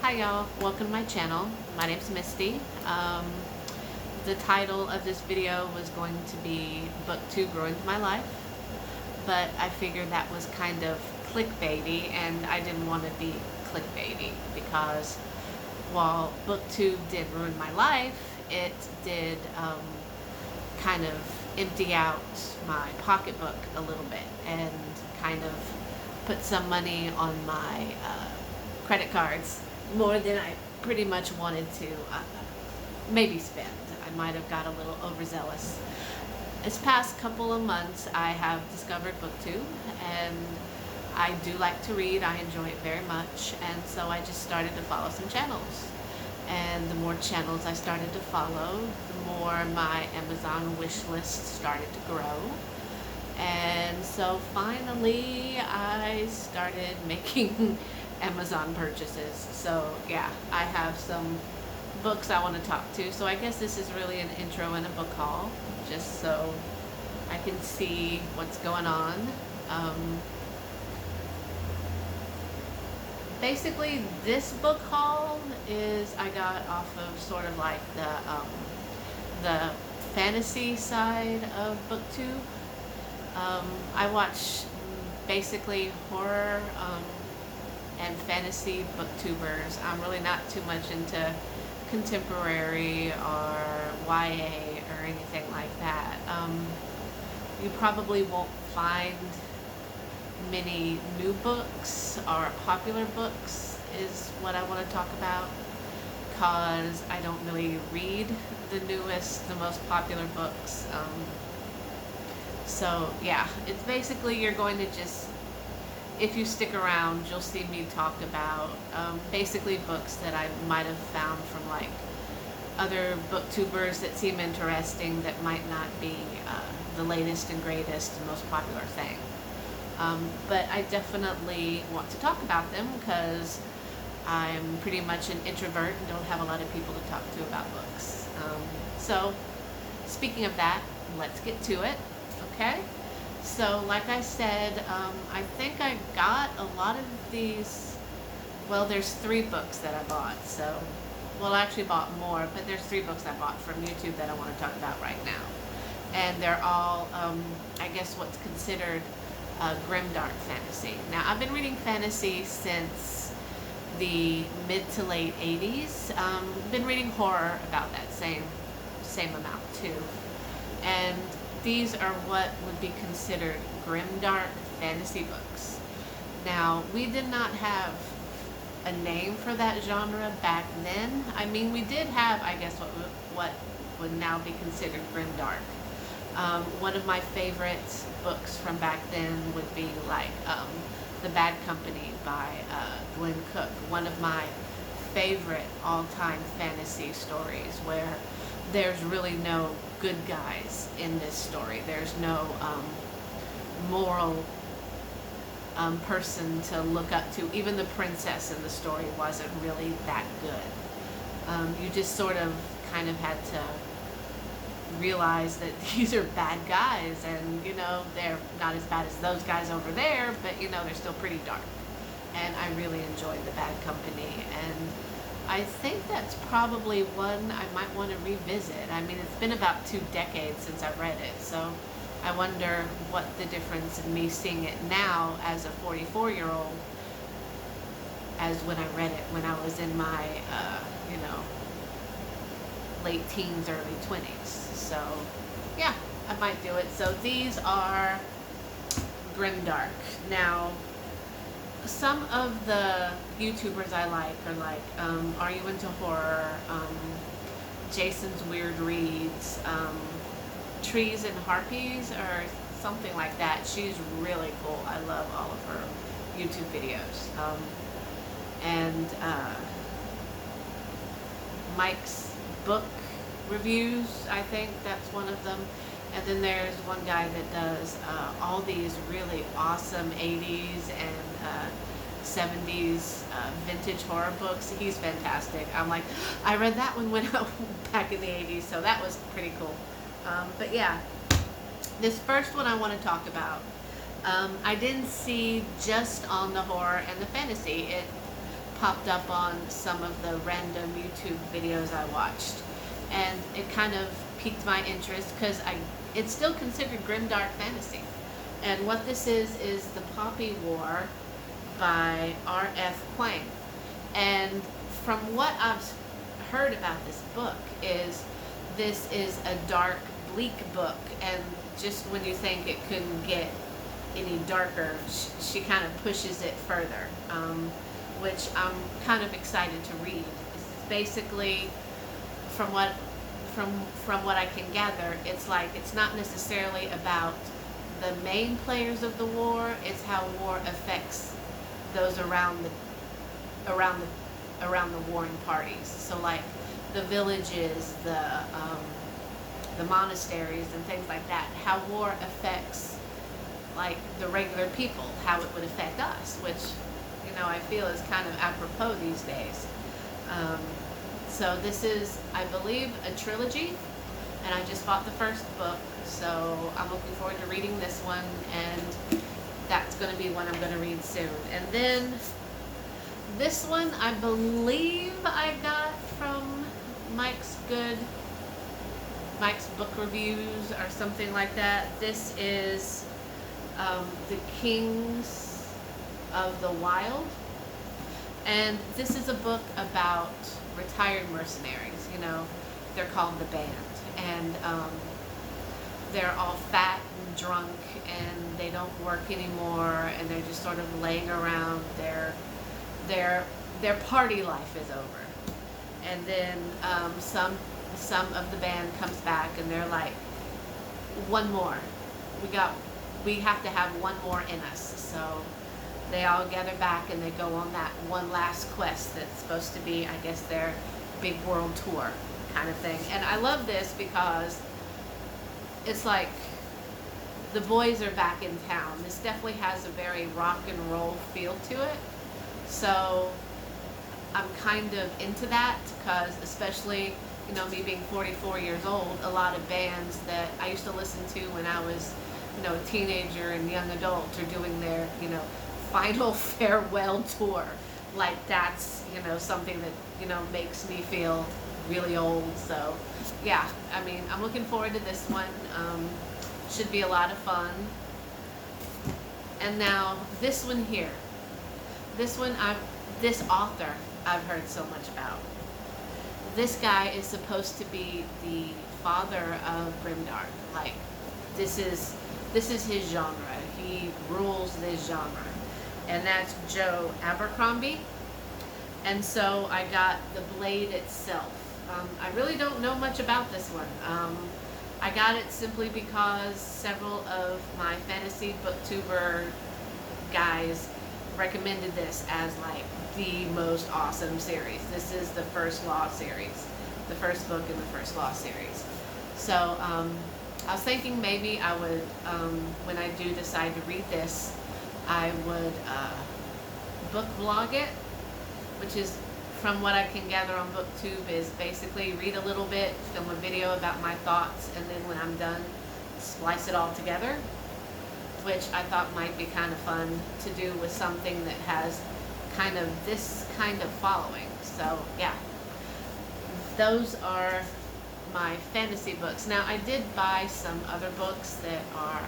Hi y'all, welcome to my channel. My name's Misty. The title of this video was going to be Book 2 Grow Into My Life, but I figured that was kind of clickbaity and I didn't want to be clickbaity because while Book 2 did ruin my life, it did kind of empty out my pocketbook a little bit and kind of put some money on my credit cards, more than I pretty much wanted to maybe spend. I might have got a little overzealous. This past couple of months I have discovered BookTube, and I do like to read. I enjoy it very much, and so I just started to follow some channels. And the more channels I started to follow, the more my Amazon wish list started to grow. And so finally I started making Amazon purchases. So yeah, I have some books I want to talk to. So I guess this is really an intro and a book haul, just so I can see what's going on. Basically, this book haul is I got off of sort of like the fantasy side of BookTube. I watch basically horror and fantasy booktubers. I'm really not too much into contemporary or YA or anything like that. You probably won't find many new books or popular books is what I want to talk about, because I don't really read the newest, the most popular books. So yeah, it's basically you're going to just, if you stick around, you'll see me talk about basically books that I might have found from like other booktubers that seem interesting that might not be the latest and greatest and most popular thing. But I definitely want to talk about them because I'm pretty much an introvert and don't have a lot of people to talk to about books. So speaking of that, let's get to it, okay? So like I said, I think I got a lot of these, well, there's 3 books that I bought. So, well, I actually bought more, but there's 3 books I bought from YouTube that I want to talk about right now. And they're all, I guess what's considered grimdark fantasy. Now, I've been reading fantasy since the mid to late 80s. Been reading horror about that same amount too. And these are what would be considered grimdark fantasy books. Now, we did not have a name for that genre back then. I mean, we did have, I guess, what would now be considered grimdark. One of my favorite books from back then would be like The Bad Company by Glenn Cook. One of my favorite all-time fantasy stories where there's really no good guys in this story. There's no moral person to look up to. Even the princess in the story wasn't really that good. You just sort of kind of had to realize that these are bad guys, and you know, they're not as bad as those guys over there, but you know, they're still pretty dark. And I really enjoyed The Bad Company, and I think that's probably one I might want to revisit. I mean, it's been about 2 decades since I read it, so I wonder what the difference in me seeing it now as a 44-year-old as when I read it when I was in my, you know, late teens, early 20s. So yeah, I might do it. So these are grimdark. Now, some of the YouTubers I like are like, Are You Into Horror? Jason's Weird Reads, Trees and Harpies, or something like that. She's really cool. I love all of her YouTube videos. And Mike's Book Reviews, I think that's one of them. And then there's one guy that does all these really awesome 80s and 70s vintage horror books. He's fantastic. I'm like, I read that one when I back in the 80s, so that was pretty cool. But yeah, this first one I want to talk about, I didn't see just on the horror and the fantasy. It popped up on some of the random YouTube videos I watched, and it kind of piqued my interest because it's still considered grimdark fantasy. And what this is the Poppy War by R.F. Kuang. And from what I've heard about this book is this is a dark, bleak book, and just when you think it couldn't get any darker, she kind of pushes it further, which I'm kind of excited to read. It's basically, from what I can gather, it's like it's not necessarily about the main players of the war. It's how war affects those around the warring parties. So like the villages, the monasteries and things like that. How war affects like the regular people, how it would affect us, which I feel is kind of apropos these days. So this is, I believe, a trilogy, and I just bought the first book, so I'm looking forward to reading this one, and that's going to be one I'm going to read soon. And then this one, I believe I got from Mike's Book Reviews or something like that. This is The Kings of the Wild, and this is a book about retired mercenaries. They're called the Band, and they're all fat and drunk, and they don't work anymore, and they're just sort of laying around. Their party life is over, and then some of the band comes back, and they're like, one more, we have to have one more in us. So they all gather back and they go on that one last quest that's supposed to be, I guess, their big world tour kind of thing. And I love this because it's like the boys are back in town. This definitely has a very rock and roll feel to it. So I'm kind of into that because, especially, me being 44 years old, a lot of bands that I used to listen to when I was, a teenager and young adult are doing their, final farewell tour. Like that's, something that, makes me feel really old. So yeah, I mean, I'm looking forward to this one. Should be a lot of fun. And now this one here. This author I've heard so much about. This guy is supposed to be the father of grimdark. Like, this is his genre. He rules this genre. And that's Joe Abercrombie. And so I got The Blade itself. I really don't know much about this one. I got it simply because several of my fantasy booktuber guys recommended this as like the most awesome series. This is the First Law series, the first book in the First Law series. So I was thinking maybe I would, when I do decide to read this, I would book vlog it, which is, from what I can gather on BookTube, is basically read a little bit, film a video about my thoughts, and then when I'm done, splice it all together, which I thought might be kind of fun to do with something that has kind of this kind of following. So yeah, those are my fantasy books. Now I did buy some other books that are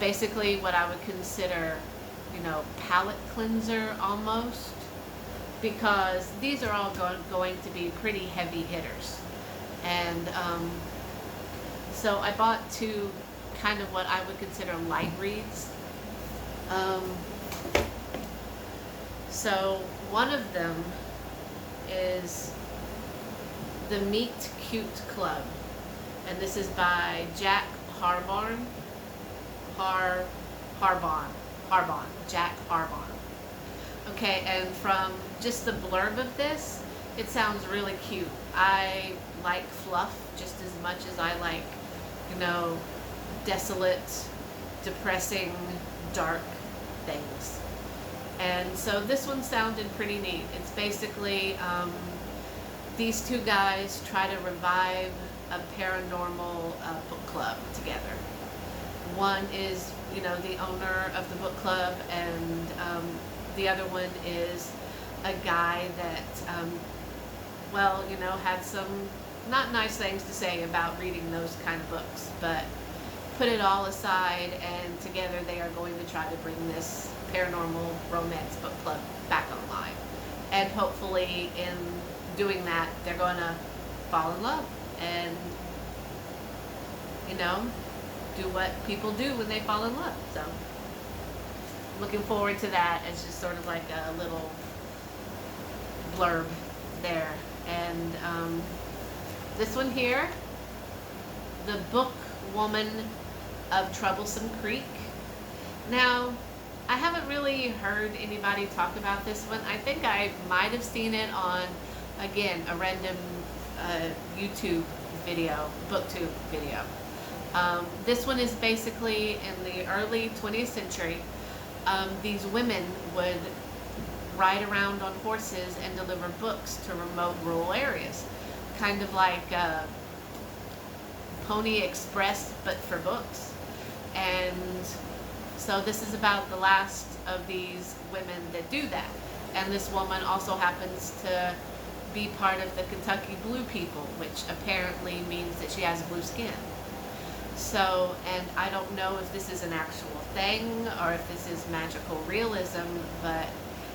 basically what I would consider, palate cleanser almost, because these are all going to be pretty heavy hitters. And so I bought two kind of what I would consider light reads. So one of them is The Meet Cute Club, and this is by Jack Harbaugh. Jack Harbaugh. Okay, and from just the blurb of this, it sounds really cute. I like fluff just as much as I like, desolate, depressing, dark things. And so this one sounded pretty neat. It's basically these two guys try to revive a paranormal book club together. One is, the owner of the book club, and the other one is a guy that, well, had some not nice things to say about reading those kind of books, but put it all aside, and together they are going to try to bring this paranormal romance book club back online. And hopefully, in doing that, they're going to fall in love and, do what people do when they fall in love. So, looking forward to that as just sort of like a little blurb there. And this one here, The Book Woman of Troublesome Creek. Now, I haven't really heard anybody talk about this one. I think I might have seen it on, again, a random YouTube video, BookTube video. This one is basically in the early 20th century. These women would ride around on horses and deliver books to remote rural areas. Kind of like Pony Express, but for books. And so this is about the last of these women that do that. And this woman also happens to be part of the Kentucky Blue People, which apparently means that she has blue skin. So, and I don't know if this is an actual thing or if this is magical realism, but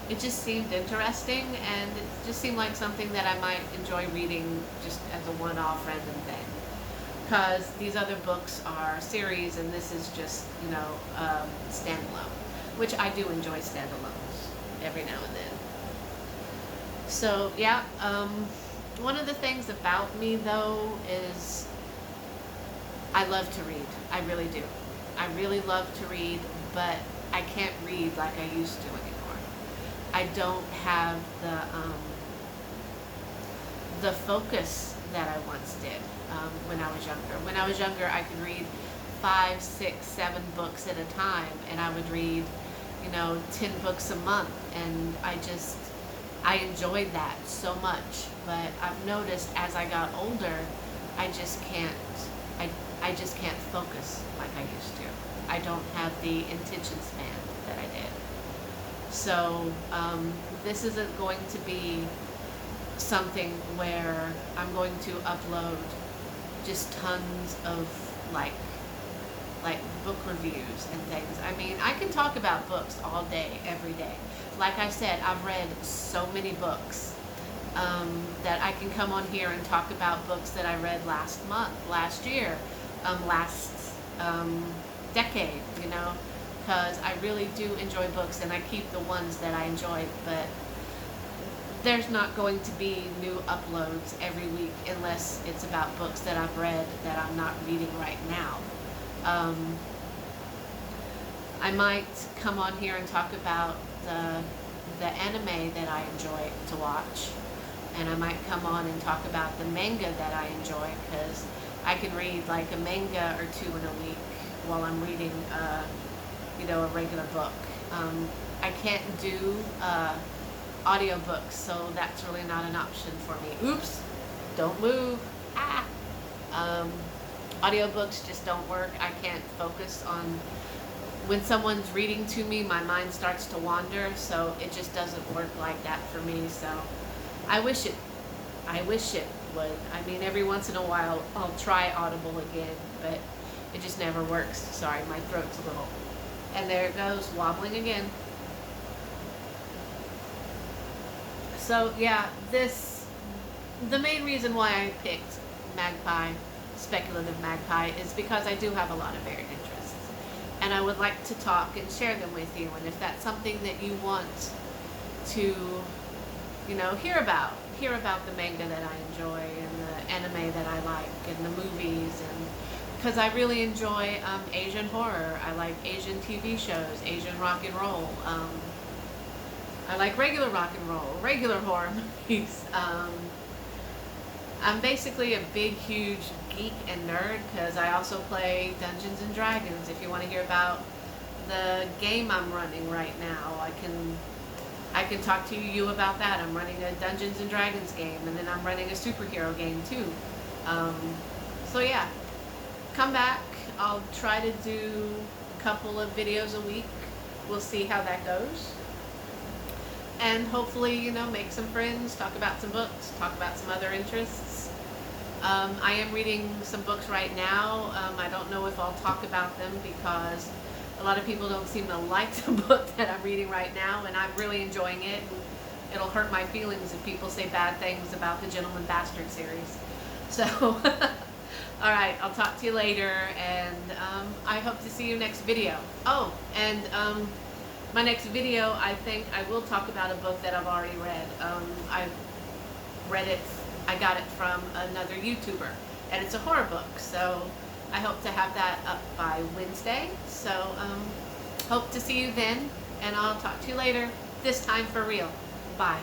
it just seemed interesting, and it just seemed like something that I might enjoy reading just as a one-off random thing. Because these other books are series, and this is just, standalone, which I do enjoy standalones every now and then. So, yeah, one of the things about me, though, is I love to read. I really do. I really love to read, but I can't read like I used to anymore. I don't have the focus that I once did when I was younger. When I was younger, I could read 5, 6, 7 books at a time, and I would read, 10 books a month, and I enjoyed that so much. But I've noticed as I got older, I just can't focus like I used to. I don't have the attention span that I did. So this isn't going to be something where I'm going to upload just tons of like book reviews and things. I mean, I can talk about books all day, every day. Like I said, I've read so many books that I can come on here and talk about books that I read last month, last year, last decade, because I really do enjoy books, and I keep the ones that I enjoy, but there's not going to be new uploads every week unless it's about books that I've read that I'm not reading right now. I might come on here and talk about the anime that I enjoy to watch, and I might come on and talk about the manga that I enjoy, because I can read like a manga or 2 in a week while I'm reading a regular book. I can't do audiobooks, so that's really not an option for me. Oops, don't move. Audiobooks just don't work. I can't focus on when someone's reading to me. My mind starts to wander, so it just doesn't work like that for me. So I wish it would. I mean, every once in a while I'll try Audible again, but it just never works. Sorry, my throat's a little, and there it goes, wobbling again. So yeah, the main reason why I picked Magpie, Speculative Magpie, is because I do have a lot of varied interests, and I would like to talk and share them with you. And if that's something that you want to, hear about the manga that I enjoy, and the anime that I like, and the movies, and because I really enjoy Asian horror. I like Asian TV shows, Asian rock and roll. I like regular rock and roll, regular horror movies. I'm basically a big, huge geek and nerd, because I also play Dungeons and Dragons. If you want to hear about the game I'm running right now, I can talk to you about that. I'm running a Dungeons and Dragons game, and then I'm running a superhero game too. So yeah, come back. I'll try to do a couple of videos a week. We'll see how that goes. and hopefully, make some friends, talk about some books, talk about some other interests. I am reading some books right now. I don't know if I'll talk about them because a lot of people don't seem to like the book that I'm reading right now, and I'm really enjoying it. It'll hurt my feelings if people say bad things about the Gentleman Bastard series. So, all right, I'll talk to you later, and I hope to see you next video. Oh, and my next video, I think I will talk about a book that I've already read. I've read it, I got it from another YouTuber, and it's a horror book, so I hope to have that up by Wednesday. So hope to see you then, and I'll talk to you later, this time for real. Bye.